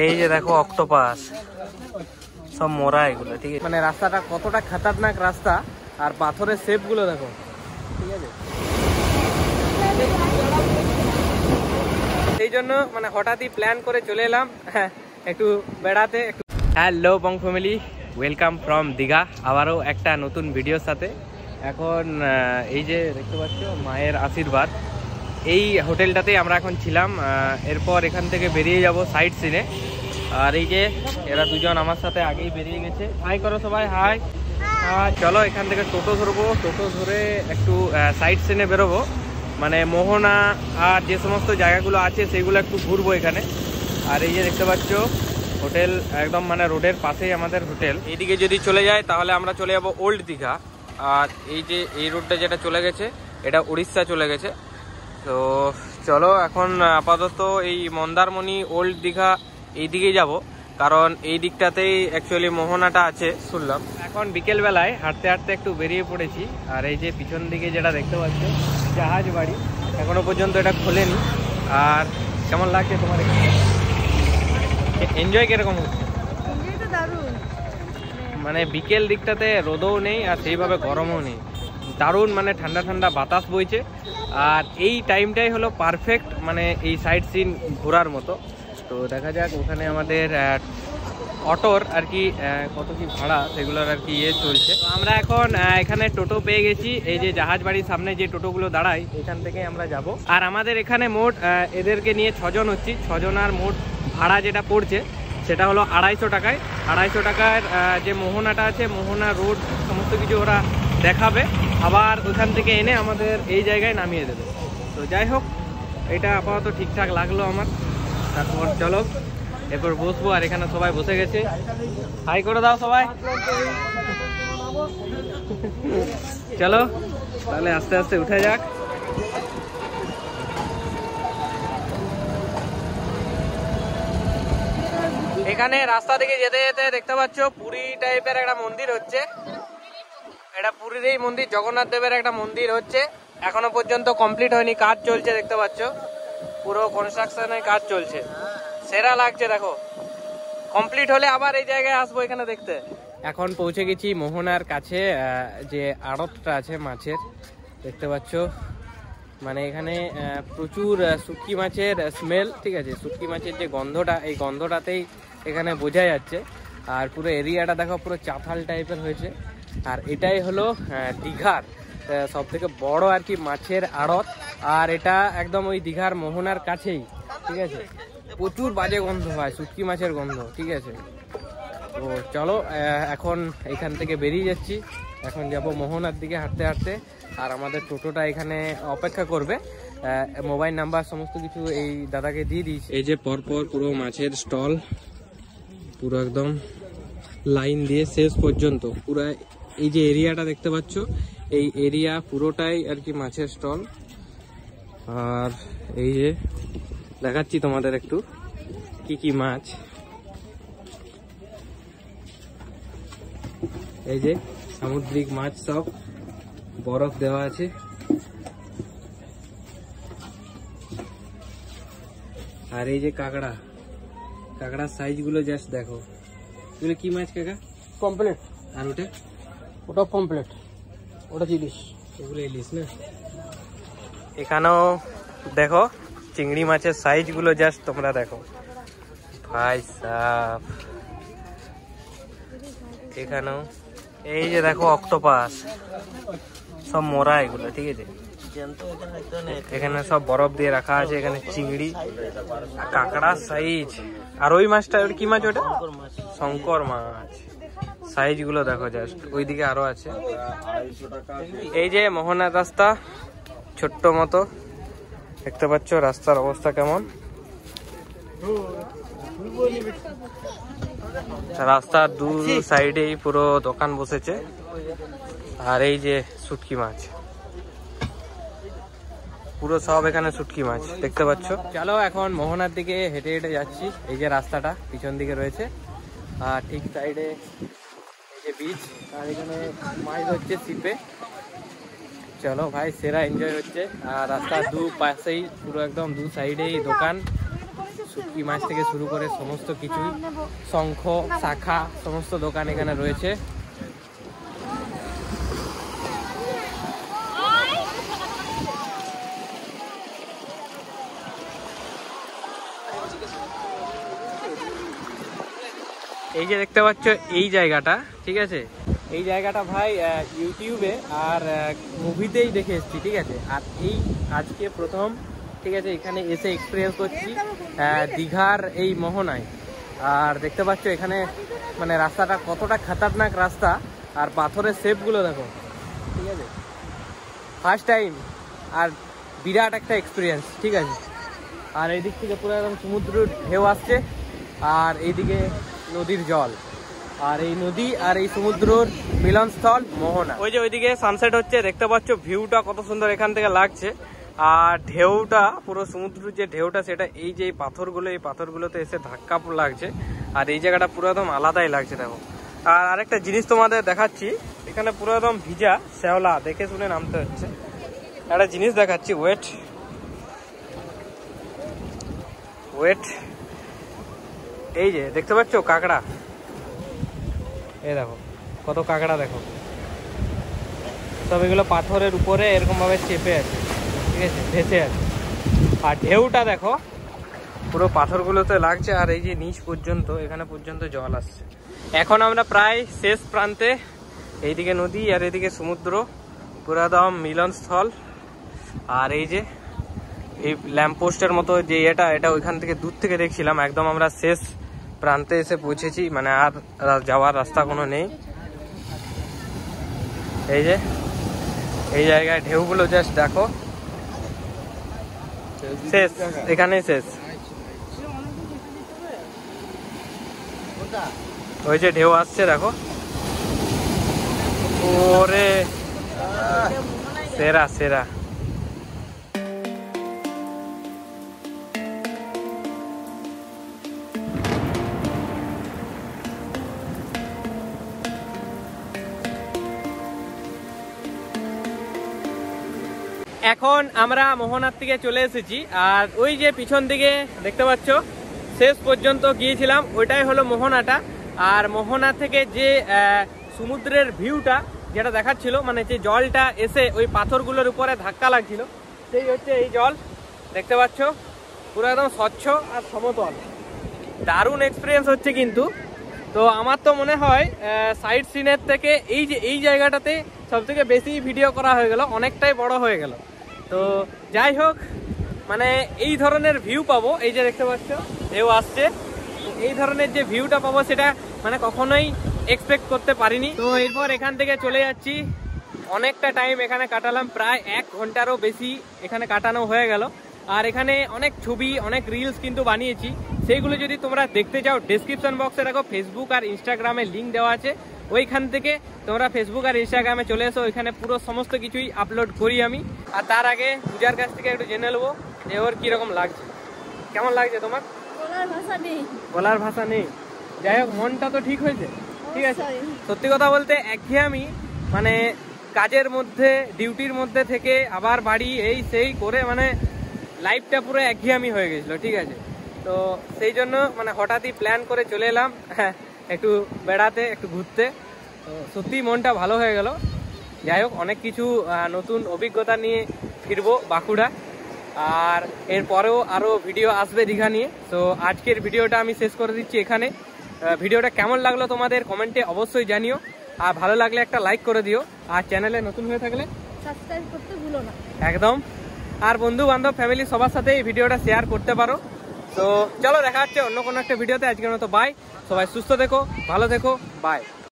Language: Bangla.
এই যে দেখো অক্টোপাস সব মরা এগুলো, ঠিক আছে। মানে রাস্তাটা কতটা খতরনাক রাস্তা, আর পাথরের শেপ গুলো দেখো, ঠিক আছে। সেই জন্য মানে হঠাৎই প্ল্যান করে চলে এলাম একটু বেড়াতে। Hello Bong family, welcome from Digha, আবারও একটা নতুন ভিডিওর সাথে। এখন এই যে দেখতে পাচ্ছ মায়ের আশীর্বাদ, এই হোটেলটাতেই আমরা এখন ছিলাম। এরপর এখান থেকে বেরিয়ে যাব সাইট সিনে। আর এই যে এরা দুজন আমার সাথে আগেই বেরিয়ে গেছে। হাই করো সবাই, হাই। চলো এখান থেকে টোটো ধরবো, টোটো ধরে একটু সাইট সিনে বেরোবো, মানে মোহনা আর যে সমস্ত জায়গাগুলো আছে সেগুলো একটু ঘুরবো এখানে। আর এই যে দেখতে পাচ্ছ হোটেল একদম মানে রোডের পাশেই আমাদের হোটেল। এইদিকে যদি চলে যায় তাহলে আমরা চলে যাব ওল্ড দীঘা। আর এই যে এই রোডটা যেটা চলে গেছে এটা উড়িষ্যা চলে গেছে। তো চলো এখন আপাতত এই মন্দারমণি ওল্ড দীঘা এই দিকেই যাব, কারণ এই দিকটাতেই অ্যাকচুয়ালি মোহনাটা আছে শুনলাম। এখন বিকেলবেলায় হাঁটতে হাঁটতে একটু বেরিয়ে পড়েছি। আর এই যে পিছন দিকে যেটা দেখতে পাচ্ছ জাহাজ বাড়ি, এখনো পর্যন্ত এটা খোলেনি। আর কেমন লাগছে তোমার, এনজয় কিরকম হচ্ছে? মানে বিকেল দিকটাতে রোদও নেই আর সেইভাবে গরমও নেই, দারুণ মানে ঠান্ডা ঠান্ডা বাতাস বইছে। আর এই টাইমটাই হলো পারফেক্ট মানে এই সাইট সিন ঘোরার মতো। তো দেখা যাক ওখানে আমাদের অটোর আর কি কত কি ভাড়া সেগুলোর আর কি চলছে। তো আমরা এখন এখানে টোটো পেয়ে গেছি, এই যে জাহাজ বাড়ির সামনে যে টোটোগুলো দাঁড়ায় এখান থেকে আমরা যাব। আর আমাদের এখানে মোট এদেরকে নিয়ে 6 জন হচ্ছি, 6 জনার মোট ভাড়া যেটা পড়ছে সেটা হলো 250 টাকায়। 250 টাকার যে মোহনাটা আছে, মোহনা রোড সমস্ত কিছু ওরা দেখাবে, আবার ওখান থেকে এনে আমাদের এই জায়গায় নামিয়ে দেবে। তো যাই হোক, এটা আপাতত ঠিকঠাক লাগলো আমার। তারপর চলো এরপর বসবো। আর এখানে সবাই বসে গেছে, হাই করে দাও সবাই। চলো তাহলে আস্তে আস্তে উঠে যাক। এখানে রাস্তা থেকে যেতে যেতে দেখতে পাচ্ছ পুরী টাইপের একটা মন্দির হচ্ছে। এটা পুরীর এই মন্দির, জগন্নাথ দেবের একটা মন্দির হচ্ছে, এখনো পর্যন্ত কমপ্লিট হয়নি, কাজ চলছে দেখতে পাচ্ছ, পুরো কনস্ট্রাকশনের কাজ চলছে। সেরা লাগছে দেখো, কমপ্লিট হলে আবার এই জায়গায় আসবো এখানে দেখতে। এখন পৌঁছে গেছি মোহনার কাছে, যে আড়তটা আছে মাছের দেখতে পাচ্ছ। মানে এখানে প্রচুর শুটকি মাছের স্মেল, ঠিক আছে, শুটকি মাছের যে গন্ধটা, এই গন্ধটাতেই এখানে বোঝা যাচ্ছে। আর পুরো এরিয়াটা দেখো পুরো চাতাল টাইপের হয়েছে। আর এটাই হলো দীঘার সব থেকে বড় আর কি মাছের আড়ত। আর এটা একদম ওই দীঘার মোহনার কাছেই, ঠিক আছে। প্রচুর বাজে গন্ধ হয়, শুটকি মাছের গন্ধ, ঠিক আছে। তো চলো এখন এখান থেকে বেরিয়ে যাচ্ছি, এখন যাব মোহনার দিকে হাঁটতে হাঁটতে। আর আমাদের টোটোটা এখানে অপেক্ষা করবে, মোবাইল নাম্বার সমস্ত কিছু এই দাদাকে দিয়ে দিয়েছি। এই যে পরপর পুরো মাছের স্টল, পুরো একদম লাইন দিয়ে শেষ পর্যন্ত পুরো এই যে এরিয়াটা দেখতে পাচ্ছ, এই এরিয়া পুরোটাই আর কি মাছের স্টল। আর এই যে দেখাচ্ছি তোমাদের একটু কি কি মাছ, এই যে সামুদ্রিক মাছ সব বরফ দেওয়া আছে। আর এই যে কাঁকড়া, কাঁকড়ার সাইজ গুলো জাস্ট দেখো। এগুলো কি মাছ কাকা? পমফ্রেট। আর ওটা? ওটা পমফ্রেট, ওটা ইলিশ। এগুলো ইলিশ না? এখানেও দেখো চিংড়ি মাছের সাইজ গুলো জাস্ট তোমরা দেখো ভাই সাব। এখানেও এই যে দেখো অক্টোপাস সব মরা এগুলো, ঠিক আছে। এখানে সব বরফ দিয়ে রাখা আছে, এখানে চিংড়ি, কাঁকড়া সাইজ। আর ওই মাছটা কি মাছ ওটা? শঙ্কর মাছ। সাইজ গুলো দেখো জাস্ট, ওইদিকে আরো আছে। এই যে মোহনার রাস্তা ছোট্ট মতো দেখতে পাচ্ছ, রাস্তার অবস্থা কেমন। রাস্তার দু সাইডেই পুরো দোকান বসেছে। আর এই যে শুটকি মাছ, পুরো সব এখানে শুটকি মাছ দেখতে পাচ্ছ। চলো এখন মোহনার দিকে হেঁটে হেঁটে যাচ্ছি। এই যে রাস্তাটা পিছন দিকে রয়েছে, আর ঠিক সাইডে এই যে বিচ, আর এখানে মাছ হচ্ছে ছিপে। চলো ভাই সেরা এনজয় হচ্ছে। আর রাস্তার দু পাশেই পুরো একদম দু সাইডেই দোকান, শুটকি মাছ থেকে শুরু করে সমস্ত কিছুই, শঙ্খ, শাখা, সমস্ত দোকান এখানে রয়েছে। এই যে দেখতে পাচ্ছ এই জায়গাটা, ঠিক আছে, এই জায়গাটা ভাই ইউটিউবে আর মুভিতেই দেখে এসেছি, ঠিক আছে। আর এই আজকে প্রথম, ঠিক আছে, এখানে এসে এক্সপিরিয়েন্স করছি দীঘার এই মোহনায়। আর দেখতে পাচ্ছ এখানে মানে রাস্তাটা কতটা খতরনাক রাস্তা, আর পাথরের শেপগুলো দেখো, ঠিক আছে, ফার্স্ট টাইম আর বিরাট একটা এক্সপিরিয়েন্স, ঠিক আছে। আর এই দিক থেকে পুরো একদম সমুদ্রের ঢেউ আসছে, আর এইদিকে নদীর জল, আর এই নদী আর এই সমুদ্রের মিলনস্থল মোহনা। ওই যে ওইদিকে সানসেট হচ্ছে, দেখতে পাচ্ছ ভিউটা কত সুন্দর এখান থেকে লাগছে। আর ঢেউটা পুরো সমুদ্রের যে ঢেউটা সেটা এই যে পাথরগুলো, এই পাথরগুলোতে এসে ধাক্কা লাগছে, আর এই জায়গাটা পুরো একদম আলাদাই লাগছে দেখো। আর আরেকটা জিনিস তোমাদের দেখাচ্ছি, এখানে পুরো একদম ভিজা শ্যাওলা, দেখে শুনে নামতে হচ্ছে। একটা জিনিস দেখাচ্ছি, ওয়েট ওয়েট, এই যে দেখতে পাচ্ছ কাঁকড়া, এই দেখো কত কাঁকড়া দেখো, সব এগুলো পাথরের উপরে এরকম ভাবে চেপে আছে, ঠিক আছে, ভেসে আছে। আর ঢেউটা দেখো পুরো পাথরগুলোতে লাগছে, আর এই যে নিচ পর্যন্ত, এখানে পর্যন্ত জল আসছে। এখন আমরা প্রায় শেষ প্রান্তে, এইদিকে নদী আর এইদিকে সমুদ্র, পুরো একদম মিলনস্থল। আর এই যে এই ল্যাম্পপোস্টের মতো যে এটা ওইখান থেকে দূর থেকে দেখছিলাম, একদম আমরা শেষ প্রান্তে এসে পৌঁছেছি, মানে আর যাওয়ার রাস্তা কোনো নেই। এই যে এই জায়গায় ঢেউগুলো জাস্ট দেখো, শেষ, এখানেই শেষ। ওই যে ঢেউ আসছে দেখো, ওরে সেরা সেরা। এখন আমরা মোহনার থেকে চলে এসেছি, আর ওই যে পিছন দিকে দেখতে পাচ্ছ শেষ পর্যন্ত গিয়েছিলাম, ওইটাই হলো মোহনাটা। আর মোহনা থেকে যে সমুদ্রের ভিউটা যেটা দেখাচ্ছিল, মানে যে জলটা এসে ওই পাথরগুলোর উপরে ধাক্কা লাগছিল, সেই হচ্ছে এই জল, দেখতে পাচ্ছ পুরো একদম স্বচ্ছ আর সমতল, দারুণ এক্সপিরিয়েন্স হচ্ছে কিন্তু। তো আমার তো মনে হয় সাইড সিনের থেকে এই যে এই জায়গাটাতে সব থেকে বেশি ভিডিও করা হয়ে গেল, অনেকটাই বড় হয়ে গেল। তো যাই হোক, মানে এই ধরনের ভিউ পাবো, এই যে দেখতে পাচ্ছ ঢেউ আসছে, এই ধরনের যে ভিউটা পাবো সেটা মানে কখনোই এক্সপেক্ট করতে পারিনি। তো এরপর এখান থেকে চলে যাচ্ছি, অনেকটা টাইম এখানে কাটালাম, প্রায় 1 ঘন্টারও বেশি এখানে কাটানো হয়ে গেল। আর এখানে অনেক ছবি, অনেক রিলস কিন্তু বানিয়েছি, সেইগুলো যদি তোমরা দেখতে চাও ডেসক্রিপশন বক্সে দেখো ফেসবুক আর ইনস্টাগ্রামে লিঙ্ক দেওয়া আছে, ওইখান থেকে তোমরা ফেসবুক আর ইনস্টাগ্রামে চলে এসো, ওইখানে পুরো সমস্ত কিছুই আপলোড করি আমি। আর তার আগে পূজার কাছ থেকে একটু জেনে নেবো যে ওর কিরকম লাগছে, কেমন লাগছে তোমার? বলার ভাষা নেই। যাই হোক, মনটা তো ঠিক হয়েছে, ঠিক আছে। সত্যি কথা বলতে একঘেয়েমি, মানে কাজের মধ্যে, ডিউটির মধ্যে থেকে আবার বাড়ি, এই সেই করে মানে লাইফটা পুরো একঘেয়েমি হয়ে গেছিল, ঠিক আছে। তো সেই জন্য মানে হঠাৎই প্ল্যান করে চলে এলাম একটু বেড়াতে, একটু ঘুরতে। তো সত্যিই মনটা ভালো হয়ে গেল। যাই হোক, অনেক কিছু নতুন অভিজ্ঞতা নিয়ে ফিরবো বাঁকুড়া, আর এরপরেও আরও ভিডিও আসবে দীঘা নিয়ে। তো আজকের ভিডিওটা আমি শেষ করে দিচ্ছি এখানে। ভিডিওটা কেমন লাগলো তোমাদের কমেন্টে অবশ্যই জানিও, আর ভালো লাগলে একটা লাইক করে দিও, আর চ্যানেলে নতুন হয়ে থাকলে সাবস্ক্রাইব করতে ভুলো না একদম। আর বন্ধু বান্ধব, ফ্যামিলি সবার সাথে এই ভিডিওটা শেয়ার করতে পারো। তো চলো, দেখা হচ্ছে অন্য কোনো একটা ভিডিওতে। আজকের মতো বাই, সবাই সুস্থ থেকো, ভালো থেকো, বাই।